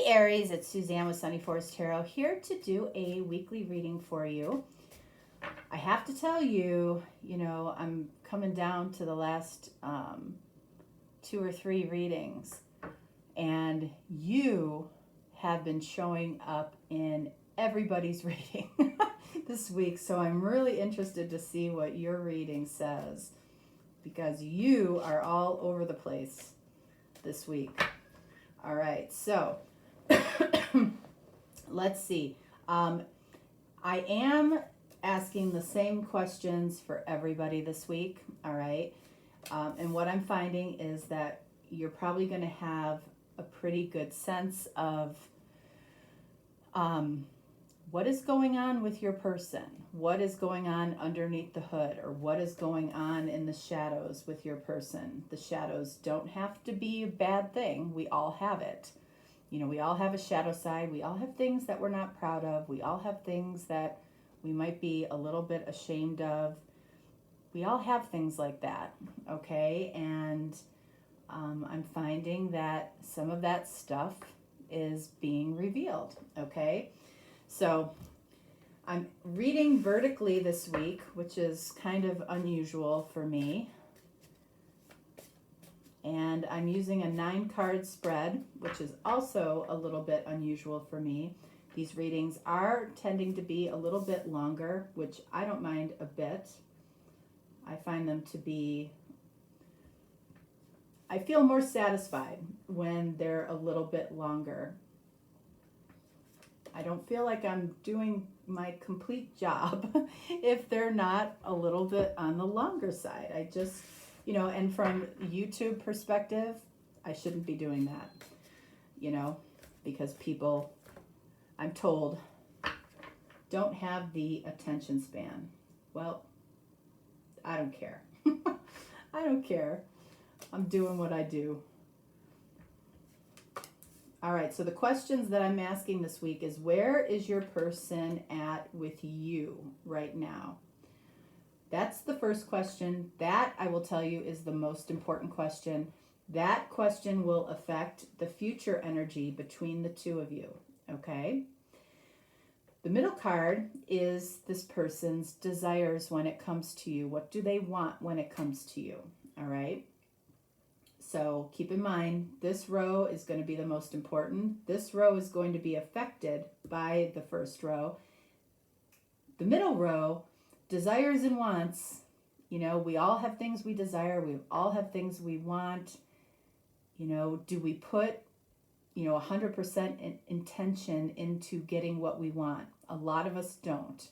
Aries, it's Suzanne with Sunny Forest Tarot here to do a weekly reading for you. I have to tell you, I'm coming down to the last 2 or 3 readings, and you have been showing up in everybody's reading this week. So I'm really interested to see what your reading says, because you are all over the place this week. All right, so let's see. I am asking the same questions for everybody this week, all right? And what I'm finding is that you're probably going to have a pretty good sense of what is going on with your person, what is going on underneath the hood, or what is going on in the shadows with your person. The shadows don't have to be a bad thing. We all have it. We all have a shadow side. We all have things that we're not proud of. We all have things that we might be a little bit ashamed of. We all have things like that, okay? And I'm finding that some of that stuff is being revealed, okay? So I'm reading vertically this week, which is kind of unusual for me. And I'm using a 9-card spread, which is also a little bit unusual for me. These readings are tending to be a little bit longer, which I don't mind a bit. I find them to be, I feel more satisfied when they're a little bit longer. I don't feel like I'm doing my complete job if they're not a little bit on the longer side. I just, and from YouTube perspective, I shouldn't be doing that, because people, I'm told, don't have the attention span. Well, I don't care. I don't care. I'm doing what I do. All right, so the questions that I'm asking this week is, where is your person at with you right now? That's the first question. That, I will tell you, is the most important question. That question will affect the future energy between the two of you, okay? The middle card is this person's desires when it comes to you. What do they want when it comes to you, all right? So keep in mind, this row is going to be the most important. This row is going to be affected by the first row. The middle row, desires and wants, we all have things we desire. We all have things we want. Do we put, 100% intention into getting what we want? A lot of us don't.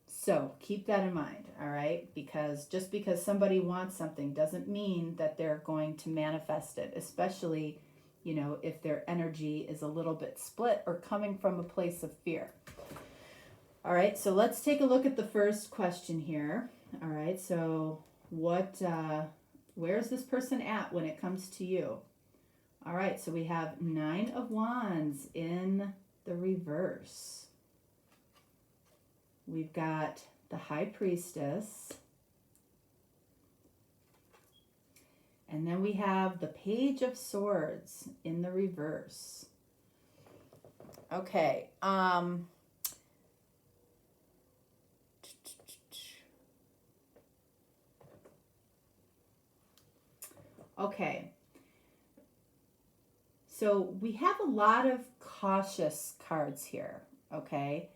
So keep that in mind, all right? Because just because somebody wants something doesn't mean that they're going to manifest it, especially, if their energy is a little bit split or coming from a place of fear. All right, so let's take a look at the first question here. All right, so where's this person at when it comes to you? All right, so we have 9 of Wands in the reverse. We've got the High Priestess. And then we have the Page of Swords in the reverse. Okay. Okay. So we have a lot of cautious cards here, okay?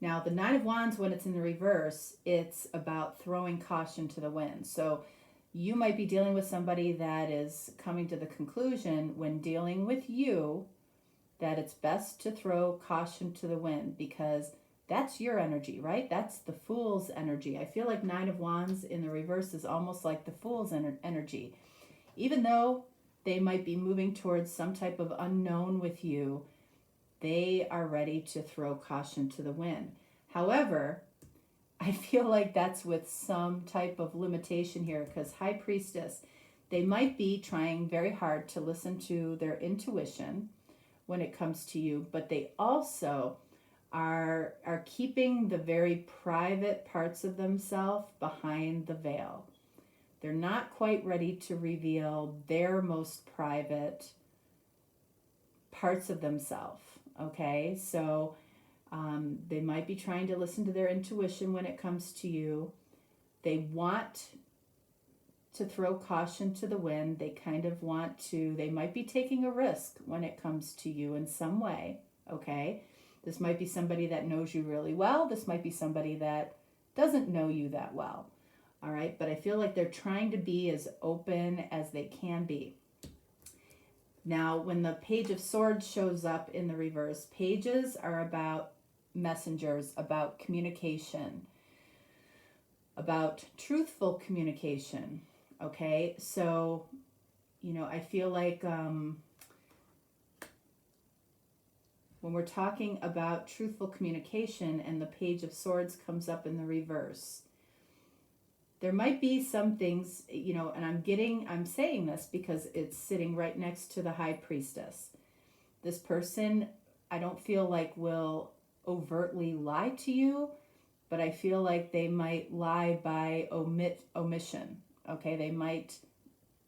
Now, the 9 of Wands, when it's in the reverse, it's about throwing caution to the wind. So you might be dealing with somebody that is coming to the conclusion when dealing with you that it's best to throw caution to the wind, because that's your energy, right? That's the Fool's energy. I feel like 9 of Wands in the reverse is almost like the Fool's energy. Even though they might be moving towards some type of unknown with you, they are ready to throw caution to the wind. However, I feel like that's with some type of limitation here, because High Priestess, they might be trying very hard to listen to their intuition when it comes to you, but they also are keeping the very private parts of themselves behind the veil. They're not quite ready to reveal their most private parts of themselves. Okay, so they might be trying to listen to their intuition when it comes to you. They want to throw caution to the wind. They kind of want to, they might be taking a risk when it comes to you in some way. Okay, this might be somebody that knows you really well. This might be somebody that doesn't know you that well. All right, but I feel like they're trying to be as open as they can be. Now, when the Page of Swords shows up in the reverse, pages are about messengers, about communication, about truthful communication. Okay, so, I feel like when we're talking about truthful communication and the Page of Swords comes up in the reverse, there might be some things, and I'm saying this because it's sitting right next to the High Priestess. This person, I don't feel like will overtly lie to you, but I feel like they might lie by omission. Okay, they might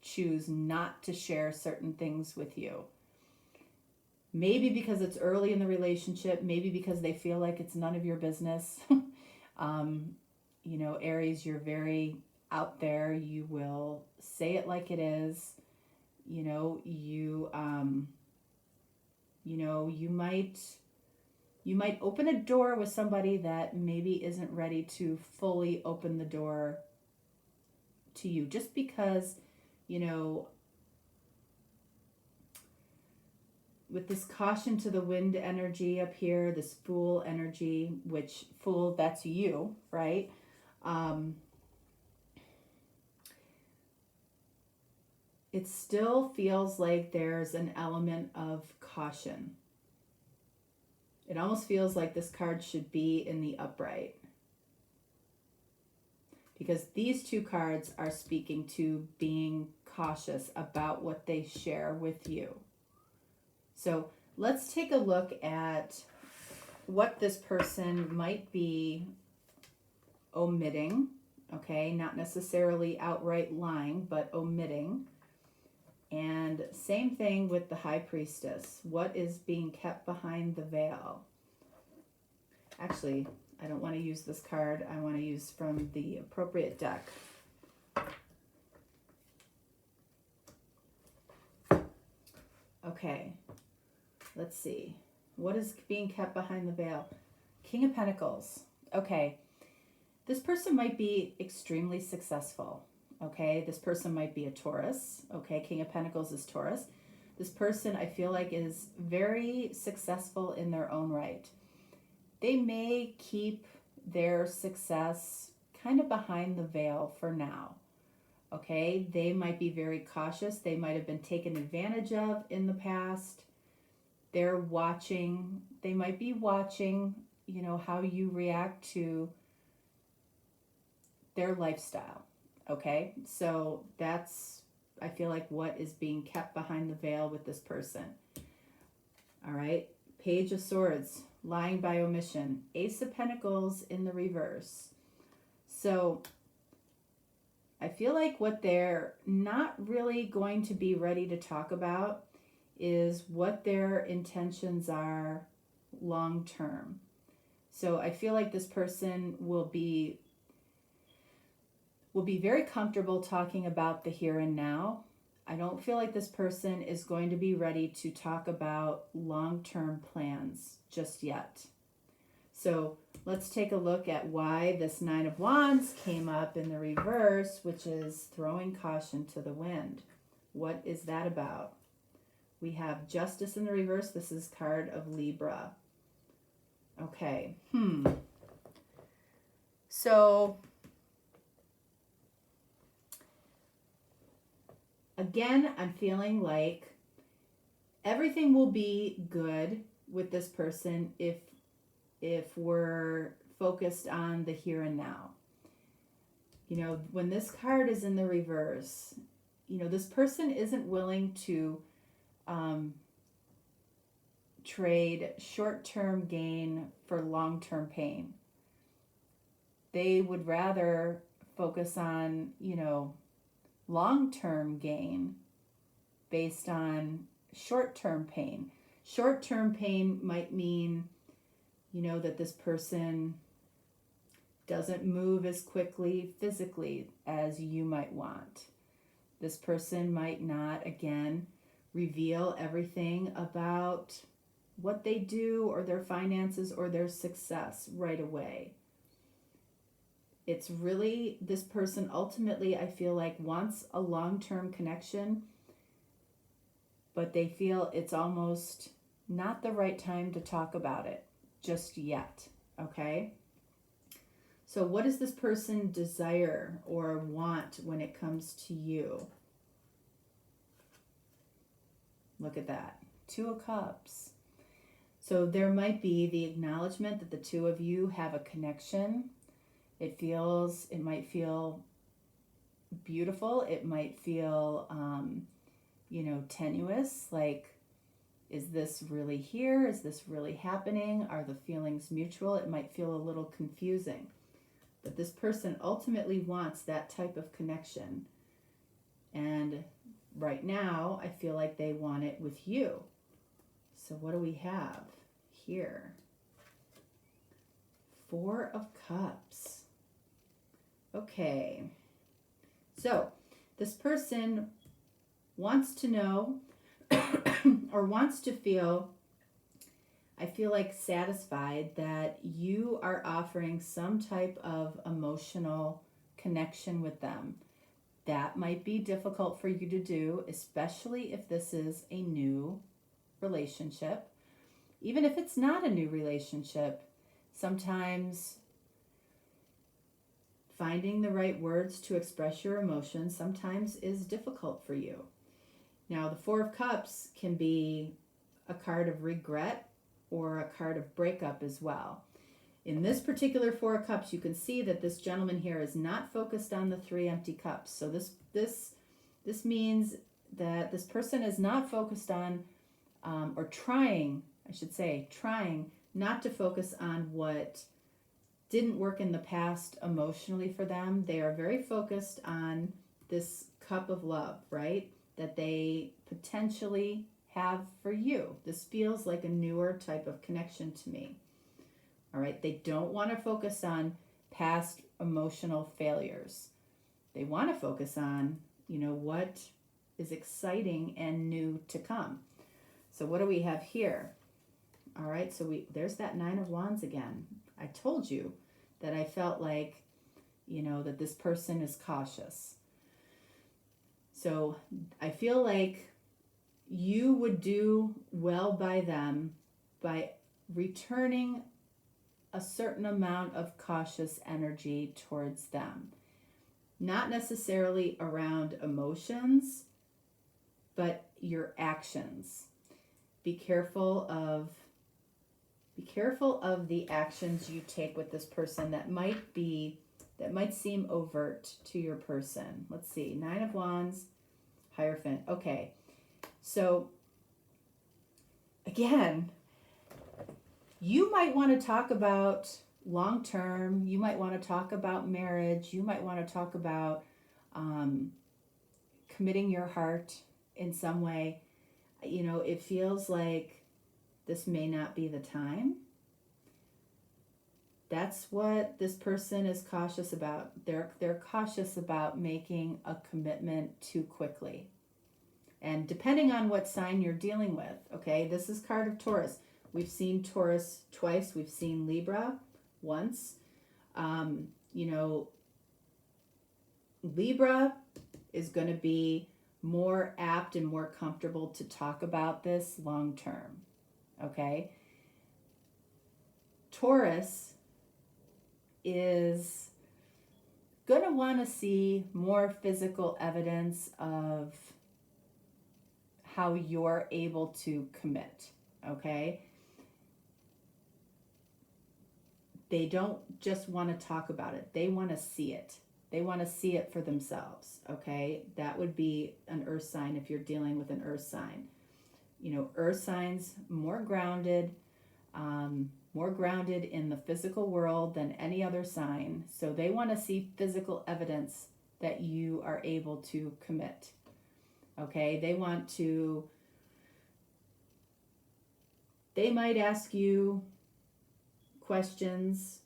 choose not to share certain things with you. Maybe because it's early in the relationship, maybe because they feel like it's none of your business. Aries, you're very out there. You will say it like it is. You might open a door with somebody that maybe isn't ready to fully open the door to you, just because, with this caution to the wind energy up here, this Fool energy, which Fool, that's you, right? It still feels like there's an element of caution. It almost feels like this card should be in the upright, because these two cards are speaking to being cautious about what they share with you. So let's take a look at what this person might be omitting. Okay, not necessarily outright lying, but omitting. And same thing with the High Priestess. What is being kept behind the veil? Actually, I don't want to use this card. I want to use from the appropriate deck. Okay, let's see. What is being kept behind the veil? King of Pentacles. Okay, this person might be extremely successful. Okay, this person might be a Taurus. Okay, King of Pentacles is Taurus. This person, I feel like, is very successful in their own right. They may keep their success kind of behind the veil for now. Okay, they might be very cautious. They might have been taken advantage of in the past. They're watching. They might be watching, how you react to their lifestyle. Okay, so that's, I feel like, what is being kept behind the veil with this person. All right, Page of Swords, lying by omission. Ace of Pentacles in the reverse. So I feel like what they're not really going to be ready to talk about is what their intentions are long term. So I feel like this person will be very comfortable talking about the here and now. I don't feel like this person is going to be ready to talk about long-term plans just yet. So let's take a look at why this Nine of Wands came up in the reverse, which is throwing caution to the wind. What is that about? We have Justice in the reverse. This is card of Libra. Okay. So again, I'm feeling like everything will be good with this person if we're focused on the here and now. When this card is in the reverse, this person isn't willing to trade short-term gain for long-term pain. They would rather focus on, long-term gain based on short-term pain. Short-term pain might mean, that this person doesn't move as quickly physically as you might want. This person might not, again, reveal everything about what they do or their finances or their success right away. It's really, this person ultimately, I feel like, wants a long-term connection, but they feel it's almost not the right time to talk about it just yet, okay? So what does this person desire or want when it comes to you? Look at that. 2 of Cups. So there might be the acknowledgement that the two of you have a connection. It might feel beautiful. It might feel, tenuous. Like, is this really here? Is this really happening? Are the feelings mutual? It might feel a little confusing. But this person ultimately wants that type of connection. And right now, I feel like they want it with you. So what do we have here? 4 of Cups. Okay. So this person wants to know or wants to feel, I feel like, satisfied that you are offering some type of emotional connection with them. That might be difficult for you to do, especially if this is a new relationship. Even if it's not a new relationship, sometimes finding the right words to express your emotions sometimes is difficult for you. Now, the 4 of Cups can be a card of regret or a card of breakup as well. In this particular 4 of Cups, you can see that this gentleman here is not focused on the 3 empty cups. So this means that this person is not focused on, or trying not to focus on what didn't work in the past emotionally for them. They are very focused on this cup of love, right? That they potentially have for you. This feels like a newer type of connection to me. All right, they don't want to focus on past emotional failures. They want to focus on, what is exciting and new to come. So what do we have here? All right, so there's that 9 of Wands again. I told you that I felt like, that this person is cautious. So I feel like you would do well by them by returning a certain amount of cautious energy towards them. Not necessarily around emotions, but your actions. Be careful of the actions you take with this person that might seem overt to your person. Let's see. 9 of Wands, Hierophant. Okay. So again, you might want to talk about long term. You might want to talk about marriage. You might want to talk about committing your heart in some way. It feels like this may not be the time. That's what this person is cautious about. They're cautious about making a commitment too quickly. And depending on what sign you're dealing with, okay, this is card of Taurus. We've seen Taurus twice. We've seen Libra once. Libra is going to be more apt and more comfortable to talk about this long term, okay? Taurus is going to want to see more physical evidence of how you're able to commit, okay? They don't just want to talk about it. They want to see it. They want to see it for themselves, okay? That would be an earth sign if you're dealing with an earth sign. Earth signs more grounded in the physical world than any other sign. So they want to see physical evidence that you are able to commit, okay? They want to they might ask you questions,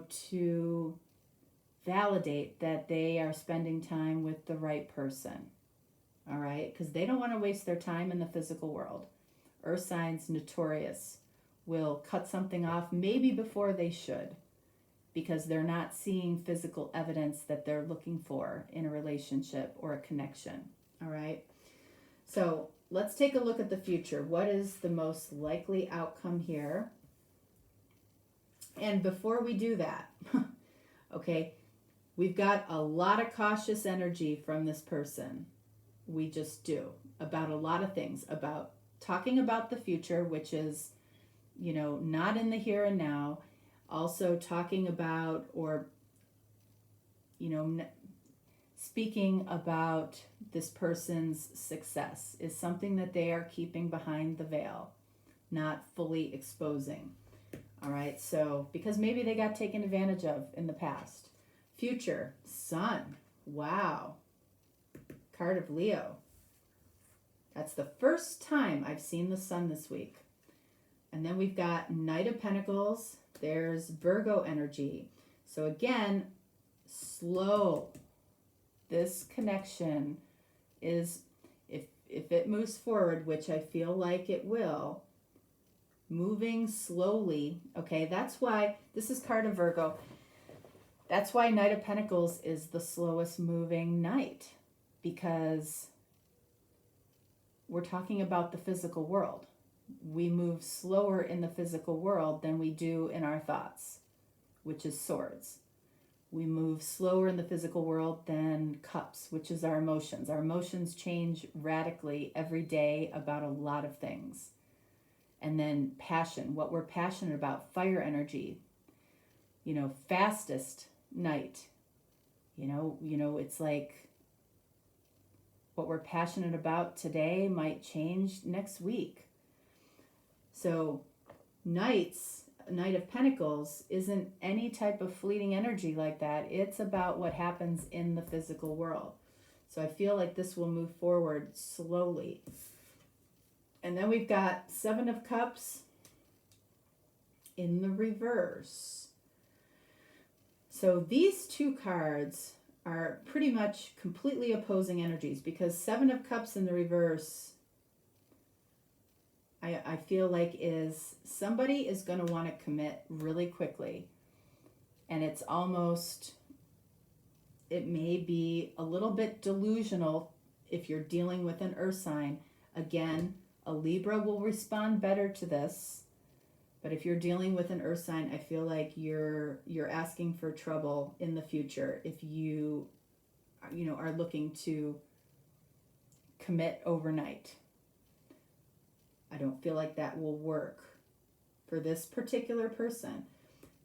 to validate that they are spending time with the right person. All right? Because they don't want to waste their time in the physical world. Earth signs, notorious, will cut something off maybe before they should, because they're not seeing physical evidence that they're looking for in a relationship or a connection. All right? So let's take a look at the future. What is the most likely outcome here? And before we do that, okay, we've got a lot of cautious energy from this person. We just do, about a lot of things, about talking about the future, which is, not in the here and now. Also talking about, or, speaking about this person's success is something that they are keeping behind the veil, not fully exposing. All right, so because maybe they got taken advantage of in the past. Future, Sun, wow. Card of Leo. That's the first time I've seen the Sun this week. And then we've got Knight of Pentacles. There's Virgo energy. So again, slow. This connection is, if it moves forward, which I feel like it will, moving slowly. Okay, that's why this is card of Virgo. That's why Knight of Pentacles is the slowest moving knight, because we're talking about the physical world. We move slower in the physical world than we do in our thoughts, which is swords. We move slower in the physical world than cups, which is our emotions. Our emotions change radically every day about a lot of things. And then passion, what we're passionate about, fire energy, fastest night. It's like what we're passionate about today might change next week. So Knight of Pentacles isn't any type of fleeting energy like that. It's about what happens in the physical world. So I feel like this will move forward slowly. And then we've got Seven of Cups in the reverse. So these two cards are pretty much completely opposing energies, because Seven of Cups in the reverse, I feel like is somebody is going to want to commit really quickly. And it's almost, it may be a little bit delusional if you're dealing with an earth sign. Again, a Libra will respond better to this. But if you're dealing with an earth sign, I feel like you're asking for trouble in the future if you are looking to commit overnight. I don't feel like that will work for this particular person.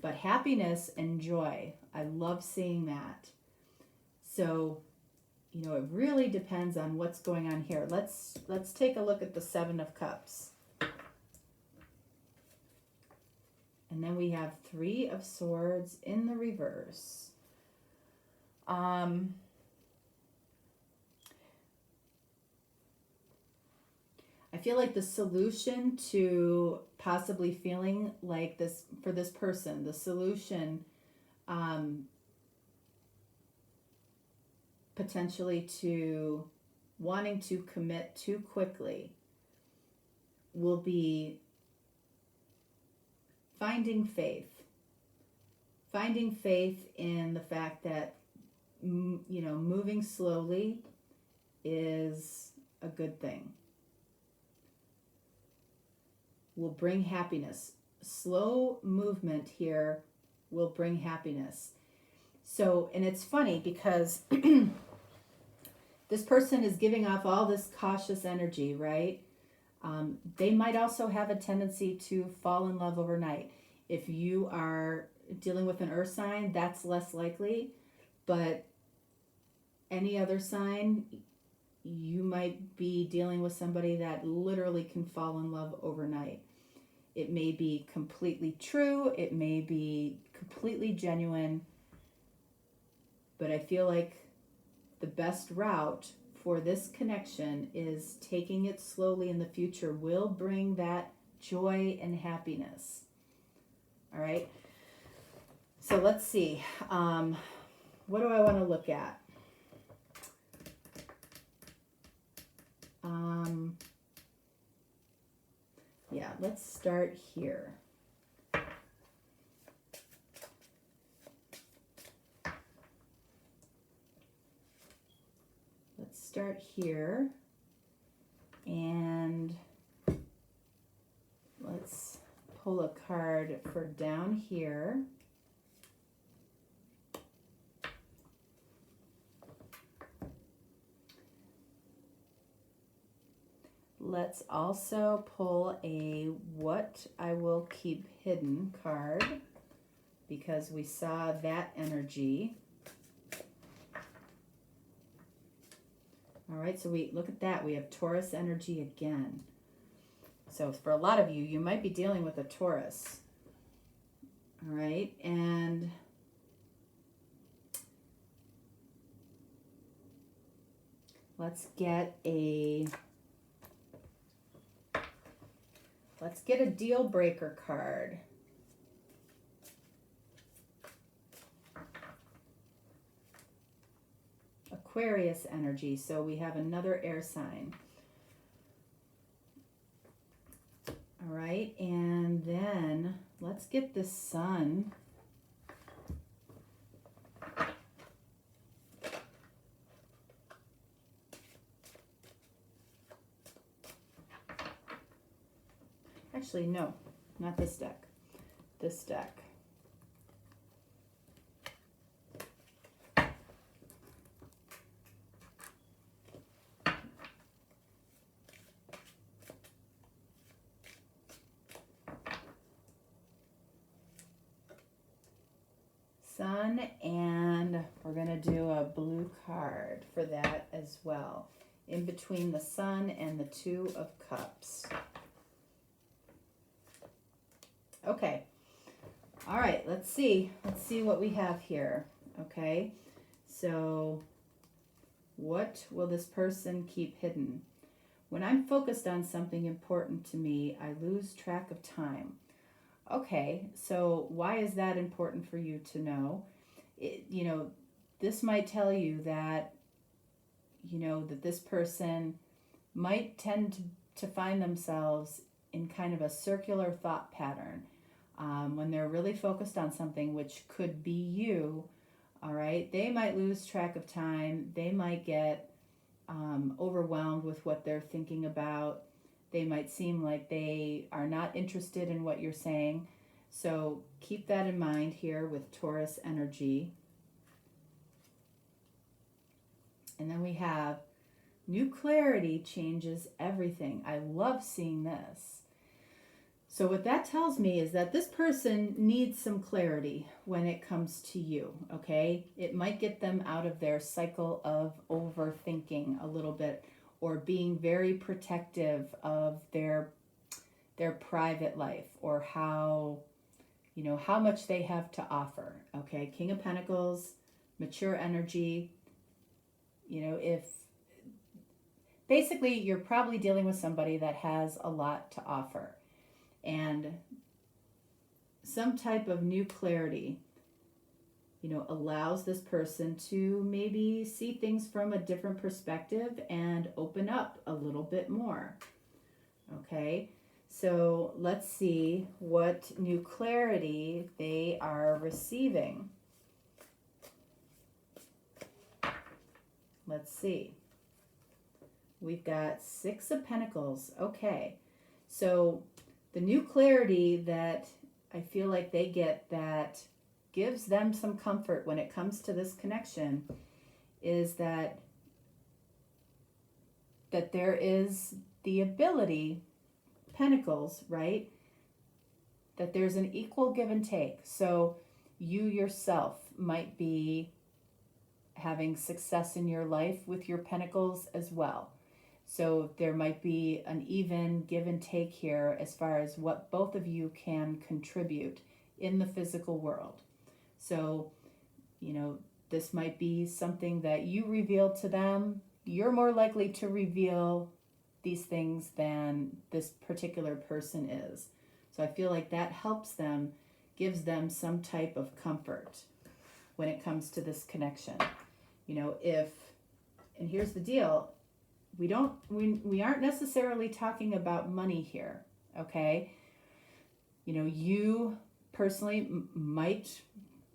But happiness and joy, I love seeing that. So, it really depends on what's going on here. Let's take a look at the Seven of Cups. And then we have Three of Swords in the reverse. I feel like the solution to possibly feeling like this for this person, the solution potentially to wanting to commit too quickly will be finding faith. Finding faith in the fact that, moving slowly is a good thing. Will bring happiness. Slow movement here will bring happiness. So, and it's funny because this person is giving off all this cautious energy, right? They might also have a tendency to fall in love overnight. If you are dealing with an earth sign, that's less likely. But any other sign, you might be dealing with somebody that literally can fall in love overnight. It may be completely true. It may be completely genuine. But I feel like the best route for this connection is taking it slowly in the future will bring that joy and happiness. All right. So let's see. What do I want to look at? Yeah, let's start here. Let's start here and let's pull a card for down here. Let's also pull a What I Will Keep Hidden card because we saw that energy. All right, so we look at that. We have Taurus energy again. So for a lot of you, you might be dealing with a Taurus. All right, and let's get a deal breaker card. Aquarius energy. So we have another air sign. All right, and then let's get the sun. Actually, no, not this deck. This deck. Sun, and we're going to do a blue card for that as well. In between the Sun and the Two of Cups. Okay. All right, let's see. Let's see what we have here. Okay. So what will this person keep hidden? When I'm focused on something important to me, I lose track of time. Okay, so why is that important for you to know? This might tell you that, that this person might tend to find themselves in kind of a circular thought pattern when they're really focused on something, which could be you. All right, they might lose track of time. They might get overwhelmed with what they're thinking about. They might seem like they are not interested in what you're saying. So keep that in mind here with Taurus energy. And then we have new clarity changes everything. I love seeing this. So what that tells me is that this person needs some clarity when it comes to you, okay? It might get them out of their cycle of overthinking a little bit, or being very protective of their private life, or how much they have to offer. Okay, King of Pentacles, mature energy. If basically you're probably dealing with somebody that has a lot to offer, and some type of new clarity allows this person to maybe see things from a different perspective and open up a little bit more. Okay, so let's see what new clarity they are receiving. Let's see. We've got Six of Pentacles. Okay, so the new clarity that I feel like they get that gives them some comfort when it comes to this connection is that there is the ability, Pentacles, right? That there's an equal give and take. So you yourself might be having success in your life with your Pentacles as well. So there might be an even give and take here as far as what both of you can contribute in the physical world. So, this might be something that you reveal to them, you're more likely to reveal these things than this particular person is. So I feel like that helps them, gives them some type of comfort when it comes to this connection. And here's the deal, we aren't necessarily talking about money here, okay? You personally might,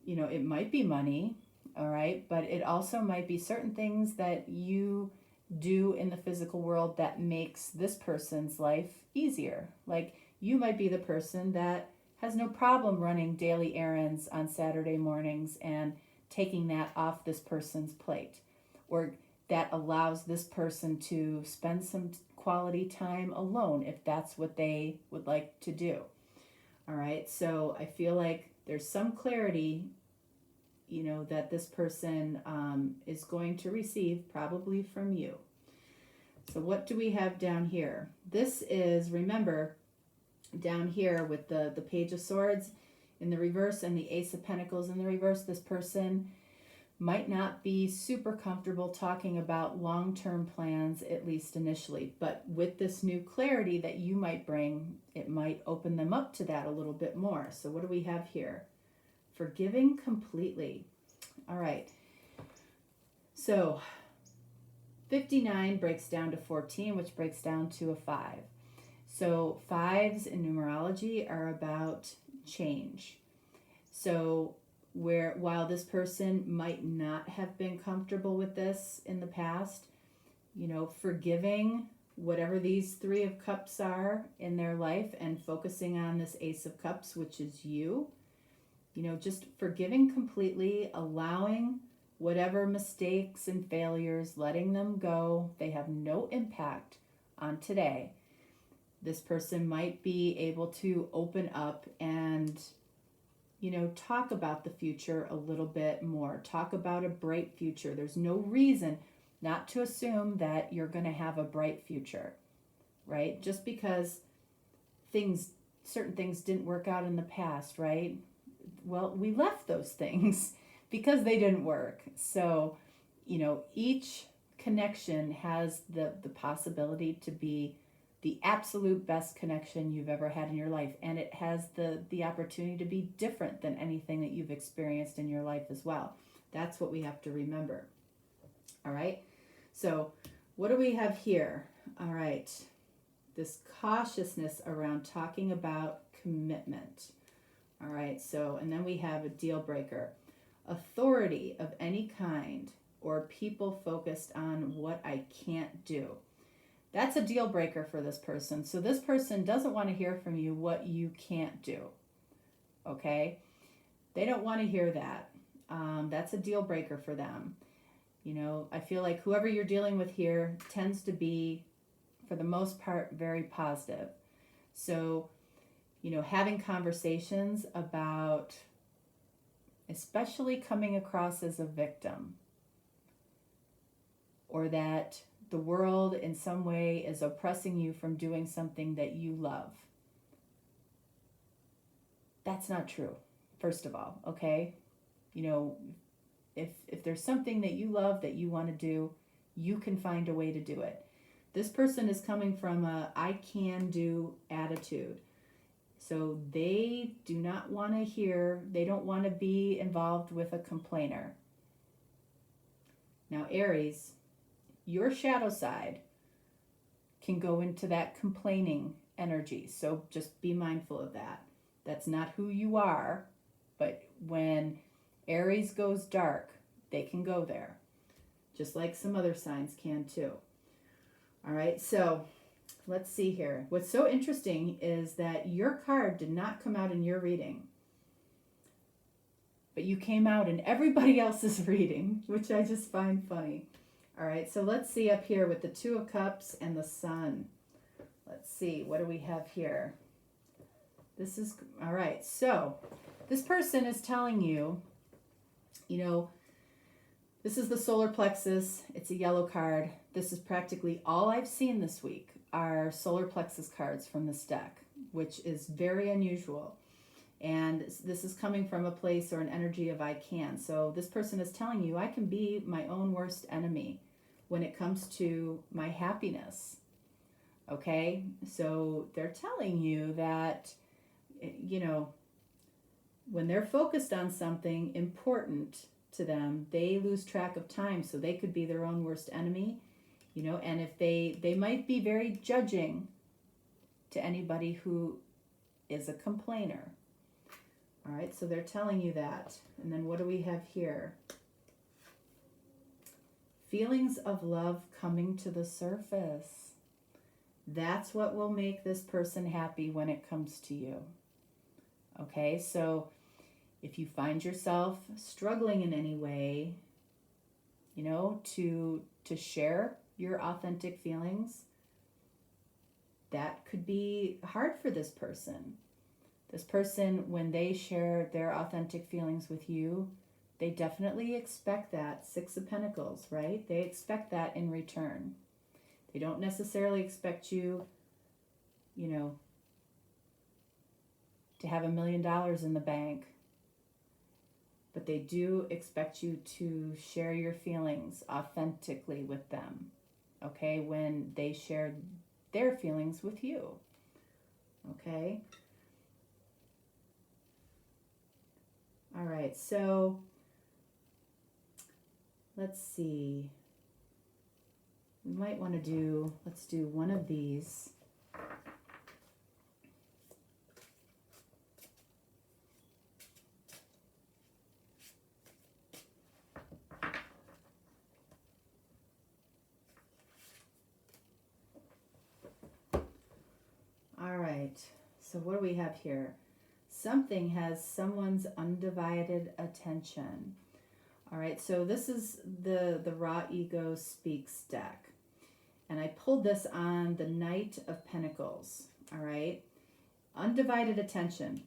it might be money, all right, but it also might be certain things that you do in the physical world that makes this person's life easier. Like, you might be the person that has no problem running daily errands on Saturday mornings and taking that off this person's plate, or that allows this person to spend some quality time alone if that's what they would like to do. All right, so I feel like there's some clarity, that this person is going to receive, probably from you. So what do we have down here? This is, remember, down here with the Page of Swords in the reverse and the Ace of Pentacles in the reverse, this person might not be super comfortable talking about long-term plans, at least initially. But with this new clarity that you might bring, it might open them up to that a little bit more. So what do we have here? Forgiving completely. All right. So 59 breaks down to 14, which breaks down to a 5. So 5s in numerology are about change. So while this person might not have been comfortable with this in the past, forgiving whatever these 3 of Cups are in their life and focusing on this Ace of Cups, which is you, just forgiving completely, allowing whatever mistakes and failures, letting them go. They have no impact on today. This person might be able to open up and talk about the future a little bit more. Talk about a bright future. There's no reason not to assume that you're going to have a bright future, right? Just because certain things didn't work out in the past, right? Well, we left those things because they didn't work. So, each connection has the possibility to be the absolute best connection you've ever had in your life. And it has the opportunity to be different than anything that you've experienced in your life as well. That's what we have to remember. All right. So what do we have here? All right. This cautiousness around talking about commitment. All right. So, and then we have a deal breaker. Authority of any kind, or people focused on what I can't do. That's a deal breaker for this person. So this person doesn't want to hear from you what you can't do. Okay? They don't want to hear that. That's a deal breaker for them. I feel like whoever you're dealing with here tends to be, for the most part, very positive. So, having conversations about, especially coming across as a victim, or that the world in some way is oppressing you from doing something that you love. That's not true, first of all, okay? If there's something that you love that you want to do, you can find a way to do it. This person is coming from a I can do attitude. So they do not want to hear, they don't want to be involved with a complainer. Now, Aries, your shadow side can go into that complaining energy. So just be mindful of that. That's not who you are, but when Aries goes dark, they can go there. Just like some other signs can too. All right, so let's see here. What's so interesting is that your card did not come out in your reading, but you came out in everybody else's reading, which I just find funny. All right, so let's see up here with the 2 of Cups and the Sun. Let's see, what do we have here? This is, all right, so this person is telling you, this is the solar plexus. It's a yellow card. This is practically all I've seen this week are solar plexus cards from this deck, which is very unusual. And this is coming from a place or an energy of I can. So this person is telling you, I can be my own worst enemy. when it comes to my happiness. Okay, so they're telling you that, when they're focused on something important to them, they lose track of time. So they could be their own worst enemy, and if they might be very judging to anybody who is a complainer. All right, so they're telling you that. And then what do we have here? Feelings of love coming to the surface. That's what will make this person happy when it comes to you. Okay, so if you find yourself struggling in any way, to share your authentic feelings, that could be hard for this person. This person, when they share their authentic feelings with you, they definitely expect that. 6 of Pentacles, right? They expect that in return. They don't necessarily expect you, to have $1 million in the bank, but they do expect you to share your feelings authentically with them, okay, when they share their feelings with you, okay? All right, so let's see. We might want to let's do one of these. All right, so what do we have here? Something has someone's undivided attention. All right, so this is the Raw Ego Speaks deck. And I pulled this on the Knight of Pentacles. All right, undivided attention.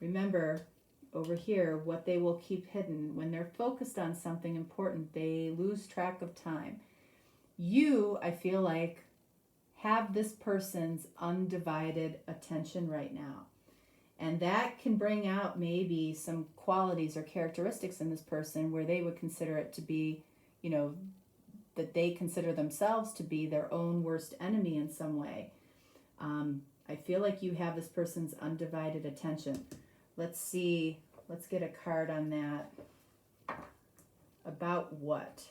Remember, over here, what they will keep hidden. When they're focused on something important, they lose track of time. You, I feel like, have this person's undivided attention right now. And that can bring out maybe some qualities or characteristics in this person where they would consider it to be, that they consider themselves to be their own worst enemy in some way. I feel like you have this person's undivided attention. Let's see. Let's get a card on that. About what?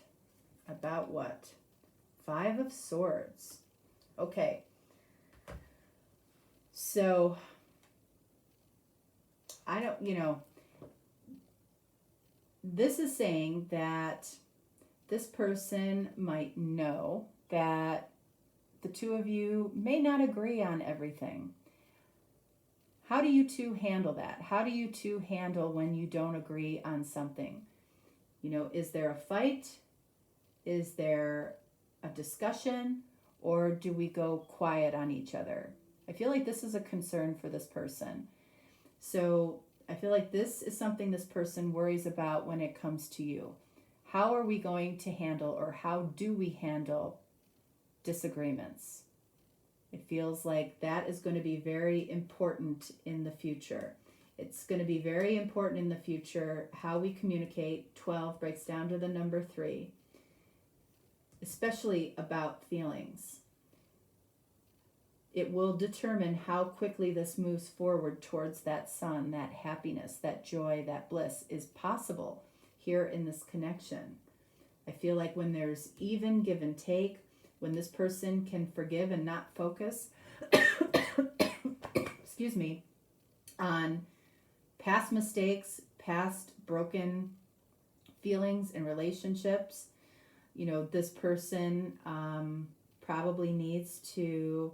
About what? 5 of Swords. Okay. So, I don't, this is saying that this person might know that the two of you may not agree on everything. How do you two handle that? How do you two handle when you don't agree on something? Is there a fight? Is there a discussion? Or do we go quiet on each other? I feel like this is a concern for this person. So I feel like this is something this person worries about when it comes to you. How are we going to handle, or how do we handle disagreements? It feels like that is going to be very important in the future. It's going to be very important in the future how we communicate. 12 breaks down to the number 3, especially about feelings. It will determine how quickly this moves forward towards that sun, that happiness, that joy, that bliss is possible here in this connection. I feel like when there's even give and take, when this person can forgive and not focus, excuse me, on past mistakes, past broken feelings and relationships, this person probably needs to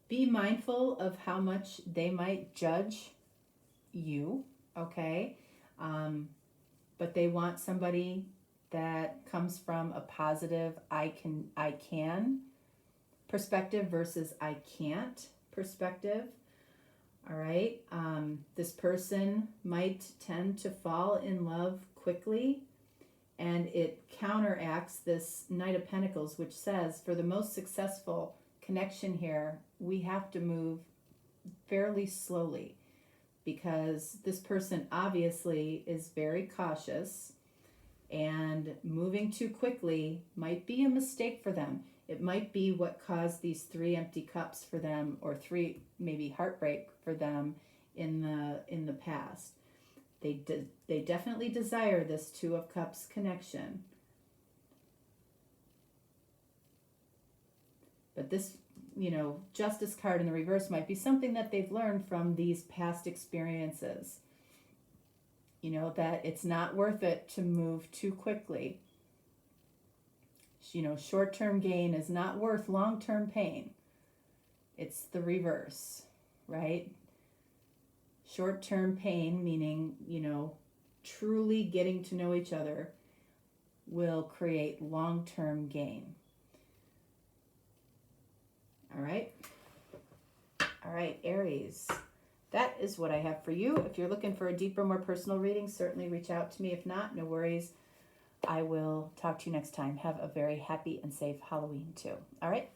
be mindful of how much they might judge you, okay? But they want somebody that comes from a positive I can perspective versus I can't perspective. All right. This person might tend to fall in love quickly, and it counteracts this Knight of Pentacles, which says for the most successful connection here, we have to move fairly slowly, because this person obviously is very cautious And moving too quickly might be a mistake for them. It might be what caused these 3 empty cups for them, or 3 maybe heartbreak for them in the past. They definitely desire this 2 of Cups connection. But this, Justice card in the reverse might be something that they've learned from these past experiences. That it's not worth it to move too quickly. Short-term gain is not worth long-term pain. It's the reverse, right? Short-term pain, meaning, truly getting to know each other, will create long-term gain. All right, Aries. That is what I have for you. If you're looking for a deeper, more personal reading, certainly reach out to me. If not, no worries. I will talk to you next time. Have a very happy and safe Halloween too. All right.